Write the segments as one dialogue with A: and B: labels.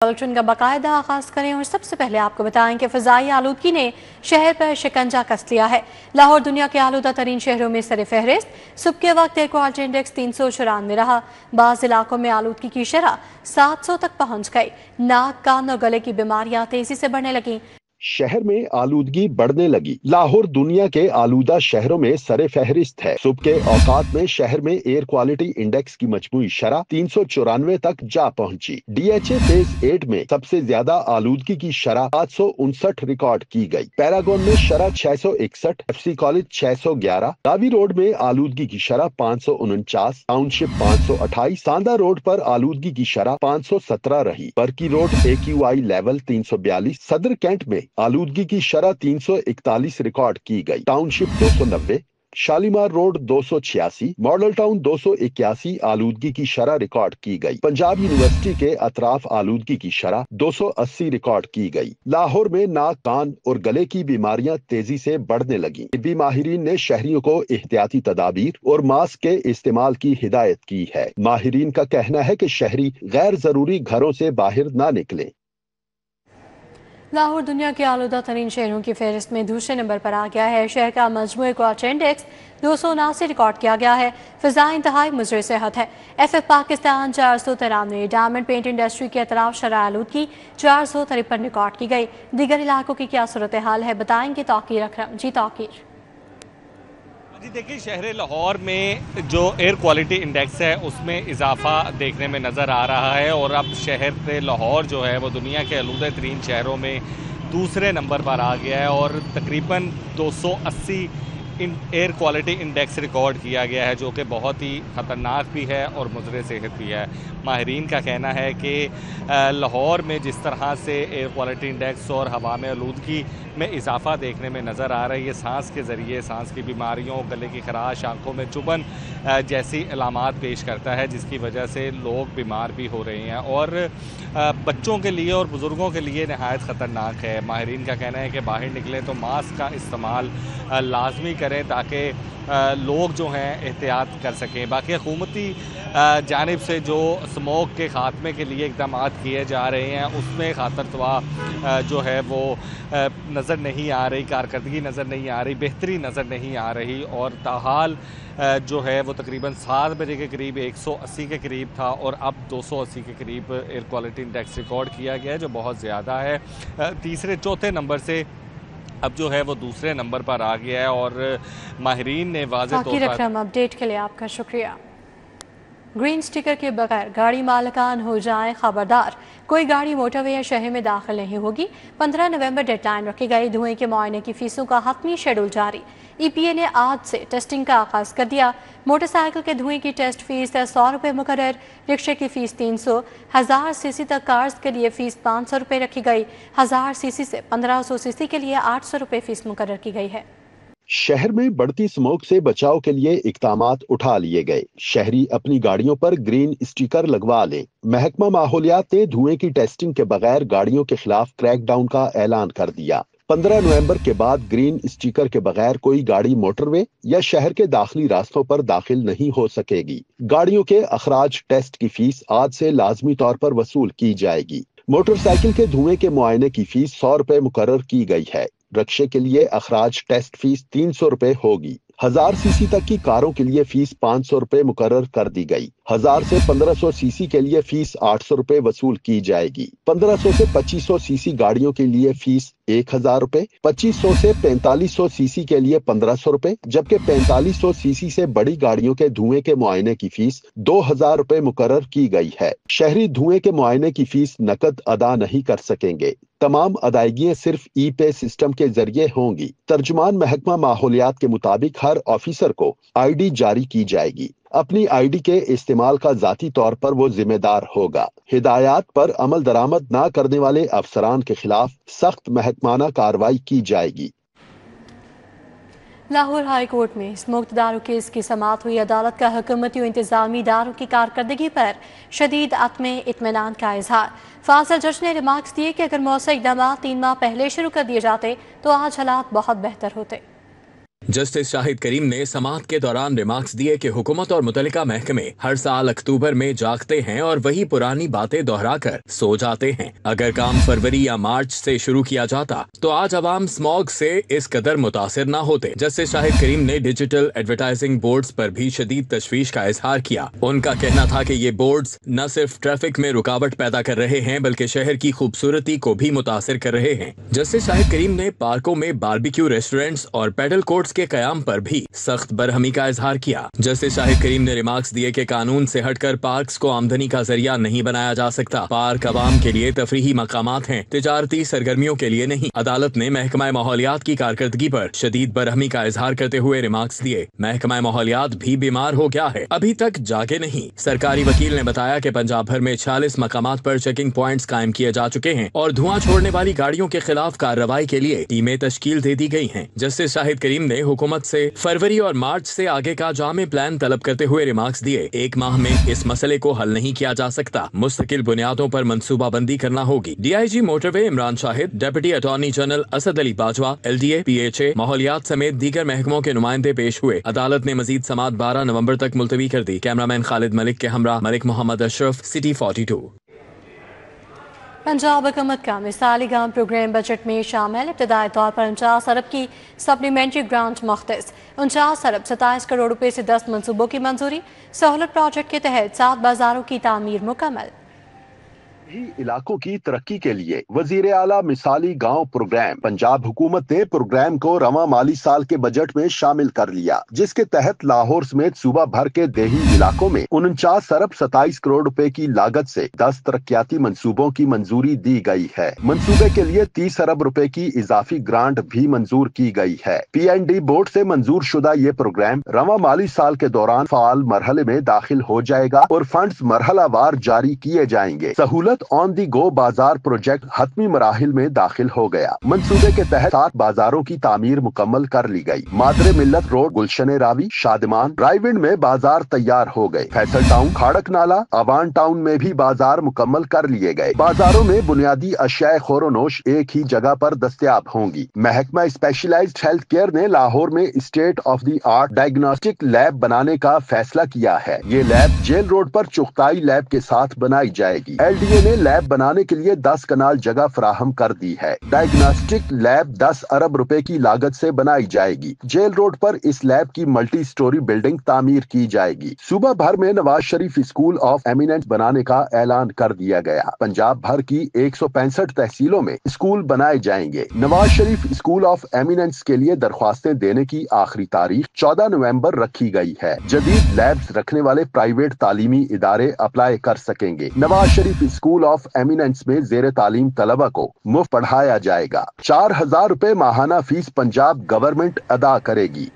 A: Bulletin کا باقاعدہ آغاز کریں اور سب سے پہلے آپ کو بتائیں کہ فضائی آلودگی نے شہر پر شکنجہ کس لیا ہے۔ لاہور دنیا کے آلودہ ترین شہروں میں سر فہرست۔ صبح کے وقت ایئر کوالٹی انڈیکس 394 رہا۔ بعض علاقوں میں آلودگی کی شرح 700 تک پہنچ گئی۔ ناک، کان اور گلے کی بیماریاں تیزی سے بڑھنے لگیں۔
B: شہر میں آلودگی بڑھنے لگی۔ لاہور دنیا کے آلودہ شہروں میں سر فہرست ہے۔ صبح کے اوقات میں شہر میں ایئر کوالٹی انڈیکس کی مجموعی شرح 394 تک جا پہنچی۔ ڈی ایچ اے فیز 8 میں سب سے زیادہ آلودگی کی شرح 859 ریکارڈ کی گئی۔ پیراگون میں شرح 661، ایف سی کالج 611، راوی روڈ میں آلودگی کی شرح 549، ٹاؤن شپ 528، ساندہ روڈ پر آلودگی کی شرح 517 رہی۔ برکی روڈ AQI لیول 342، صدر کینٹ میں آلودگی کی شرح 341 ریکارڈ کی گئی۔ ٹاؤن شپ 290، شالیمار روڈ 286، ماڈل ٹاؤن 281 آلودگی کی شرح ریکارڈ کی گئی۔ پنجاب یونیورسٹی کے اطراف آلودگی کی شرح 280 ریکارڈ کی گئی۔ لاہور میں ناک، کان اور گلے کی بیماریاں تیزی سے بڑھنے لگیں۔ طبی ماہرین نے شہریوں کو احتیاطی تدابیر اور ماسک کے استعمال کی ہدایت کی ہے۔ ماہرین کا کہنا ہے کہ شہری غیر ضروری گھروں سے باہر نہ نکلیں۔
A: لاہور دنیا کے آلودہ ترین شہروں کی فہرست میں دوسرے نمبر پر آ گیا ہے۔ شہر کا مجموعی کوالٹی انڈیکس 279 ریکارڈ کیا گیا ہے۔ فضا انتہائی مضر صحت ہے۔ FF Pakistan 493، diamond paint industry کے اطراف شرح آلودگی 453 ریکارڈ کی گئی۔ دیگر علاقوں کی کیا صورتحال ہے، بتائیں گے توقیر اکرم۔ جی توقیر۔
C: جی دیکھیں، شہر لاہور میں جو ایئر کوالٹی انڈیکس ہے اس میں اضافہ دیکھنے میں نظر آ رہا ہے، اور اب شہر لاہور جو ہے وہ دنیا کے آلودہ ترین شہروں میں دوسرے نمبر پر آ گیا ہے، اور تقریباً 280 ایئر کوالٹی انڈیکس ریکارڈ کیا گیا ہے، جو کہ بہت ہی خطرناک بھی ہے اور مضر صحت بھی ہے۔ ماہرین کا کہنا ہے کہ لاہور میں جس طرح سے ایئر کوالٹی انڈیکس اور ہوا میں آلودگی میں اضافہ دیکھنے میں نظر آ رہا ہے، یہ سانس کے ذریعے سانس کی بیماریوں، گلے کی خراش، آنکھوں میں چبھن جیسی علامات پیش کرتا ہے، جس کی وجہ سے لوگ بیمار بھی ہو رہے ہیں، اور بچوں کے لیے اور بزرگوں کے لیے نہایت خطرناک ہے۔ ماہرین کا کہنا ہے کہ باہر نکلیں تو ماسک کا استعمال لازمی کریں تاکہ لوگ جو ہیں احتیاط کر سکیں۔ باقی حکومتی جانب سے جو اسموگ کے خاتمے کے لیے اقدامات کیے جا رہے ہیں، اس میں خاطر خواہ جو ہے وہ نظر نہیں آ رہی، کارکردگی نظر نہیں آ رہی، بہتری نظر نہیں آ رہی، اور تاحال جو ہے وہ تقریباً 7 بجے کے قریب 180 کے قریب تھا، اور اب 280 کے قریب ایئر کوالٹی انڈیکس ریکارڈ کیا گیا ہے، جو بہت زیادہ ہے۔ تیسرے چوتھے نمبر سے اب جو ہے وہ دوسرے نمبر پر آ گیا ہے، اور ماہرین نے واضح طور پر
A: اکرم اپڈیٹ کے لیے آپ کا شکریہ۔ گرین سٹیکر کے بغیر گاڑی مالکان ہو جائیں خبردار، کوئی گاڑی موٹر وے یا شہر میں داخل نہیں ہوگی۔ 15 نومبر ڈیڈ لائن رکھی گئی۔ دھوئیں کے معائنے کی فیسوں کا حتمی شیڈول جاری۔ EPA نے آج سے ٹیسٹنگ کا آغاز کر دیا۔ موٹر سائیکل کے دھوئیں کی ٹیسٹ فیس 100 روپے مقرر، رکشے کی فیس 300، 1000 cc تک کارز کے لیے فیس 500 روپے رکھی گئی، 1000 cc سے 1500 cc کے لیے 800 روپے فیس مقرر کی گئی ہے۔
B: شہر میں بڑھتی اسموگ سے بچاؤ کے لیے اقدامات اٹھا لیے گئے۔ شہری اپنی گاڑیوں پر گرین اسٹیکر لگوا لیں۔ محکمہ ماحولیات نے دھوئیں کی ٹیسٹنگ کے بغیر گاڑیوں کے خلاف کریک ڈاؤن کا اعلان کر دیا۔ 15 نومبر کے بعد گرین اسٹیکر کے بغیر کوئی گاڑی موٹر وے یا شہر کے داخلی راستوں پر داخل نہیں ہو سکے گی۔ گاڑیوں کے اخراج ٹیسٹ کی فیس آج سے لازمی طور پر وصول کی جائے گی۔ موٹر سائیکل کے دھوئیں کے معائنے کی فیس 100 روپے مقرر کی گئی ہے۔ رکشے کے لیے اخراج ٹیسٹ فیس 300 روپے ہوگی۔ 1000 cc تک کی کاروں کے لیے فیس 500 روپے مقرر کر دی گئی۔ 1000 سے 1500 cc کے لیے فیس 800 روپے وصول کی جائے گی۔ 1500 سے 2500 cc گاڑیوں کے لیے فیس 1000 روپے، 2500 سے 4500 cc کے لیے 1500 روپے، جبکہ 4500 cc سے بڑی گاڑیوں کے دھوئیں کے معائنے کی فیس 2000 روپے مقرر کی گئی ہے۔ شہری دھوئیں کے معائنے کی فیس نقد ادا نہیں کر سکیں گے۔ تمام ادائیگیاں صرف ای پے سسٹم کے ذریعے ہوں گی۔ ترجمان محکمہ ماحولیات کے مطابق ہر آفیسر کو ID جاری کی جائے گی۔ اپنی ID کے استعمال کا ذاتی طور پر وہ ذمہ دار ہوگا۔ ہدایات پر عمل درآمد نہ کرنے والے افسران کے خلاف سخت محکمانہ کارروائی کی جائے گی۔
A: لاہور ہائی کورٹ میں اسموگڈ دارو کیس کی سماعت ہوئی۔ عدالت کا حکومتی و انتظامی اداروں کی کارکردگی پر شدید عدم اطمینان کا اظہار۔ فاضل جج نے ریمارکس دیے کہ اگر مؤثر اقدامات 3 ماہ پہلے شروع کر دیے جاتے تو آج حالات بہت بہتر ہوتے۔
D: जस्टिस शाहिद करीम ने समाअत के दौरान रिमार्क्स दिए कि हुकूमत और मुतल्लिका महकमे हर साल अक्टूबर में जागते हैं और वही पुरानी बातें दोहराकर सो जाते हैं। अगर काम फरवरी या मार्च से शुरू किया जाता तो आज अवाम स्मॉग से इस कदर मुतासिर न होते। जस्टिस शाहिद करीम ने डिजिटल एडवर्टाइजिंग बोर्ड्स पर भी शदीद तशवीश का इजहार किया। उनका कहना था कि ये बोर्ड्स न सिर्फ ट्रैफिक में रुकावट पैदा कर रहे हैं बल्कि शहर की खूबसूरती को भी मुतासिर कर रहे हैं। जस्टिस शाहिद करीम ने पार्कों में बारबेक्यू रेस्टोरेंट्स और पेडल कोर्ट्स के कयाम पर भी सख्त बरहमी का इजहार किया। जस्टिस शाहिद करीम ने रिमार्क्स दिए कि कानून से हटकर पार्क्स को आमदनी का जरिया नहीं बनाया जा सकता। पार्क अवाम के लिए तफरीही मकामात हैं, तिजारती सरगर्मियों के लिए नहीं। अदालत ने महकमा माहौलियात की कारकर्दगी पर शदीद बरहमी का इजहार करते हुए रिमार्क्स दिए। महकमा माहौलियात भी बीमार हो गया है, अभी तक जागे नहीं। सरकारी वकील ने बताया कि पंजाब भर में 46 मकामात पर चेकिंग पॉइंट्स कायम किए जा चुके हैं और धुआं छोड़ने वाली गाड़ियों के खिलाफ कार्रवाई के लिए टीमें तश्कील दे दी गई हैं। जस्टिस शाहिद करीम ने हुकूमत से फरवरी और मार्च से आगे का जामे प्लान तलब करते हुए रिमार्क्स दिए। एक माह में इस मसले को हल नहीं किया जा सकता, मुस्तकिल बुनियादों पर मंसूबा बंदी करना होगी। DIG motorway Imran Shahid, deputy attorney general Asad Ali Bajwa, LDA, PHA, माहौलियात समेत दीगर महकमों के नुमाइंदे पेश हुए। अदालत ने मजीद समाअत 12 नवंबर तक मुलतवी कर दी। कैमरामैन खालिद मलिक के हमरा मलिक मोहम्मद अशरफ, सिटी 42।
A: पंजाब हुकूमत का मिसाली गांव प्रोग्राम बजट में शामिल इब्तदाई तौर पर 49 अरब की सप्लीमेंट्री ग्रांट मुख्तस। 49 अरब 27 करोड़ रुपए से 10 मनसूबों की मंजूरी। सहूलत प्रोजेक्ट के तहत 7 बाजारों की तामीर मुकम्मल।
B: ही इलाकों की तरक्की के लिए वजीर आला मिसाली गांव प्रोग्राम पंजाब हुकूमत ने प्रोग्राम को रवा माली साल के बजट में शामिल कर लिया, जिसके तहत लाहौर समेत सूबा भर के देही इलाकों में 49 अरब 27 करोड़ रुपए की लागत से 10 तरक्याती मंसूबों की मंजूरी दी गई है। मंसूबे के लिए 30 अरब रुपए की इजाफी ग्रांट भी मंजूर की गई है। PND बोर्ड से मंजूर शुदा ये प्रोग्राम रवा माली साल के दौरान फाल मरहले में दाखिल हो जाएगा और फंड्स मरहलावार जारी किए जाएंगे। सहूलत ऑन दी गो बाजार प्रोजेक्ट हतमी मराहिल में दाखिल हो गया। मंसूबे के तहत 7 बाजारों की तामीर मुकम्मल कर ली गई। मादरे मिल्लत रोड, गुलशन रावी, शादमान, रायविंड में बाजार तैयार हो गए। फैसल टाउन, खाड़क नाला, अवान टाउन में भी बाजार मुकम्मल कर लिए गए। बाजारों में बुनियादी अशियाए खोरोनोश एक ही जगह पर दस्तयाब होंगी। महकमा स्पेशलाइज्ड हेल्थ केयर ने लाहौर में state of the art diagnostic lab बनाने का फैसला किया है। ये लैब जेल रोड पर चुगताई लैब के साथ बनाई जाएगी। LDA ने लैब बनाने के लिए 10 कनाल जगह फराहम कर दी है। डायग्नोस्टिक लैब 10 अरब रुपए की लागत से बनाई जाएगी। जेल रोड पर इस लैब की मल्टी स्टोरी बिल्डिंग तामीर की जाएगी। सूबा भर में Nawaz Sharif school of eminence बनाने का ऐलान कर दिया गया। पंजाब भर की 165 तहसीलों में स्कूल बनाए जाएंगे। Nawaz Sharif school of eminence के लिए दरख्वास्तें देने की आखिरी तारीख 14 नवंबर रखी गई है। जदीद लैब्स रखने वाले प्राइवेट तालीमी इदारे अप्लाई कर सकेंगे। Nawaz Sharif school of eminence में जेर तालीम तलबा को मुफ्त पढ़ाया जाएगा। 4000 रुपए माहाना फीस पंजाब गवर्नमेंट अदा करेगी।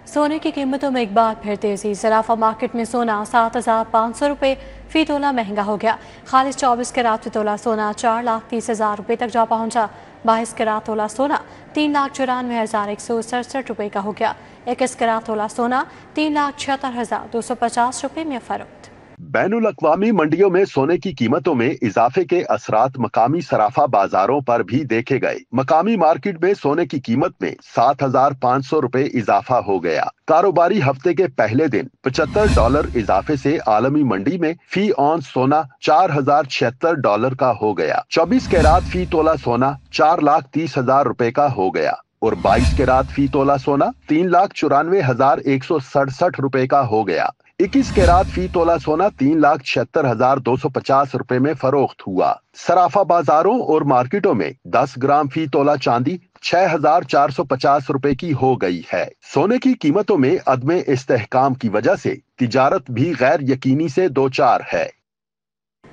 A: सोने की कीमतों में एक बार फिर तेजी। सराफा मार्केट में सोना 7500 रुपए फी तोला महंगा हो गया। खालिस 24 कैरात फी तोला सोना 4,30,000 रुपए तक जा पहुंचा। 22 कैरात तोला सोना 3,94,167 रुपए का हो गया। 21 कैरात तोला सोना 3,76,250 रुपए में फरोख्त।
B: बैनुल अक़वामी मंडियों में सोने की कीमतों में इजाफे के असरात मकामी सराफा बाजारों पर भी देखे गए। मकामी मार्केट में सोने की कीमत में 7,500 रुपए इजाफा हो गया। कारोबारी हफ्ते के पहले दिन $75 इजाफे से आलमी मंडी में फी ऑन सोना $4,076 का हो गया। 24 कैरात फी तोला सोना 4,30,000 रुपए का हो गया और 22 कैरात फी तोला सोना 3,94,167 रुपए का हो गया। 21 कैरात फी तोला सोना 3,76,250 रुपए में फरोख्त हुआ। सराफा बाजारों और मार्केटों में 10 ग्राम फी तोला चांदी 6,450 रुपए की हो गई है। सोने की कीमतों में अदमे इस्तेहकाम की वजह से तिजारत भी गैर यकीनी से दो चार है।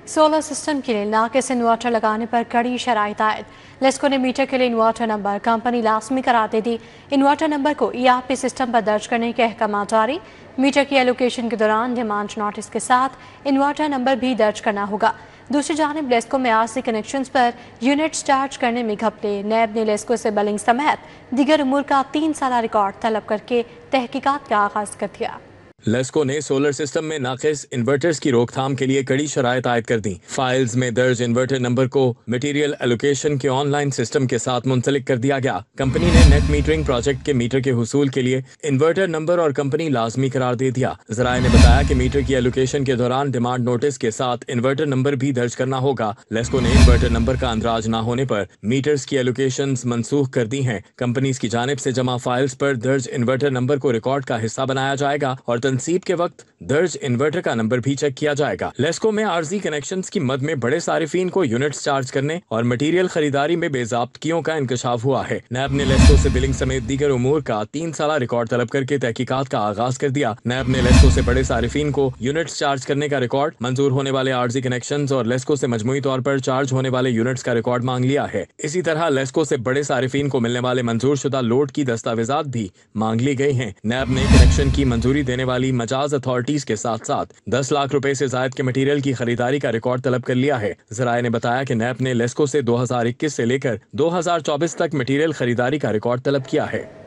A: सोलर सिस्टम के लिए नाकिस इन्वर्टर लगाने पर कड़ी शराइत आयद। लेस्को ने मीटर के लिए इन्वर्टर नंबर कंपनी लाजमी करार दे दी। इन्वर्टर नंबर को ERP सिस्टम पर दर्ज करने के अहकाम जारी। मीटर की एलोकेशन के दौरान डिमांड नोटिस के साथ इन्वर्टर नंबर भी दर्ज करना होगा। दूसरी जानिब लेस्को में आरसी कनेक्शंस पर यूनिट्स चार्ज करने में घपले। नैब ने लेस्को से बिलिंग समेत दीगर उमूर का 3 साला रिकॉर्ड तलब करके तहकीकात का आगाज कर दिया।
D: लेस्को ने सोलर सिस्टम में नाकिस इन्वर्टर्स की रोकथाम के लिए कड़ी शराइत आयद कर दी। फाइल्स में दर्ज इन्वर्टर नंबर को मटेरियल एलोकेशन के ऑनलाइन सिस्टम के साथ मुंसलिक कर दिया गया। कंपनी ने नेट मीटरिंग प्रोजेक्ट के मीटर के हुसूल के लिए इन्वर्टर नंबर और कंपनी लाजमी करार दे दिया। ज़राए ने बताया कि मीटर की एलोकेशन के दौरान डिमांड नोटिस के साथ इन्वर्टर नंबर भी दर्ज करना होगा। लेस्को ने इन्वर्टर नंबर का अंदराज न होने पर मीटर्स की एलोकेशंस मनसूख कर दी हैं। कंपनी की जानिब से जमा फाइल्स पर दर्ज इन्वर्टर नंबर को रिकॉर्ड का हिस्सा बनाया जाएगा और तनसीब के वक्त दर्ज इन्वर्टर का नंबर भी चेक किया जाएगा। लेस्को में आर्जी कनेक्शंस की मद में बड़े सारिफीन को यूनिट्स चार्ज करने और मटीरियल खरीदारी में बेज़ाब्तगियों का इंकशाफ हुआ है। नैब ने लेस्को से बिलिंग समेत दीगर उमूर का 3 साला रिकॉर्ड तलब करके तहकीकात का आगाज कर दिया। नैब ने लेस्को से बड़े सारिफीन को यूनिट्स चार्ज करने का रिकॉर्ड, मंजूर होने वाले आर्जी कनेक्शंस और लेस्को से मजमूई तौर पर चार्ज होने वाले यूनिट्स का रिकॉर्ड मांग लिया है। इसी तरह लेस्को से बड़े सारिफीन को मिलने वाले मंजूर शुदा लोड की दस्तावेजात भी मांग ली गई हैं। नैब ने कनेक्शन की मंजूरी देने वाली मजाज अथॉरिटीज के साथ साथ 10 लाख रुपए से जायद के मटेरियल की खरीदारी का रिकॉर्ड तलब कर लिया है। ज़राए ने बताया कि नैब ने लेस्को से 2021 से लेकर 2024 तक मटेरियल खरीदारी का रिकॉर्ड तलब किया है।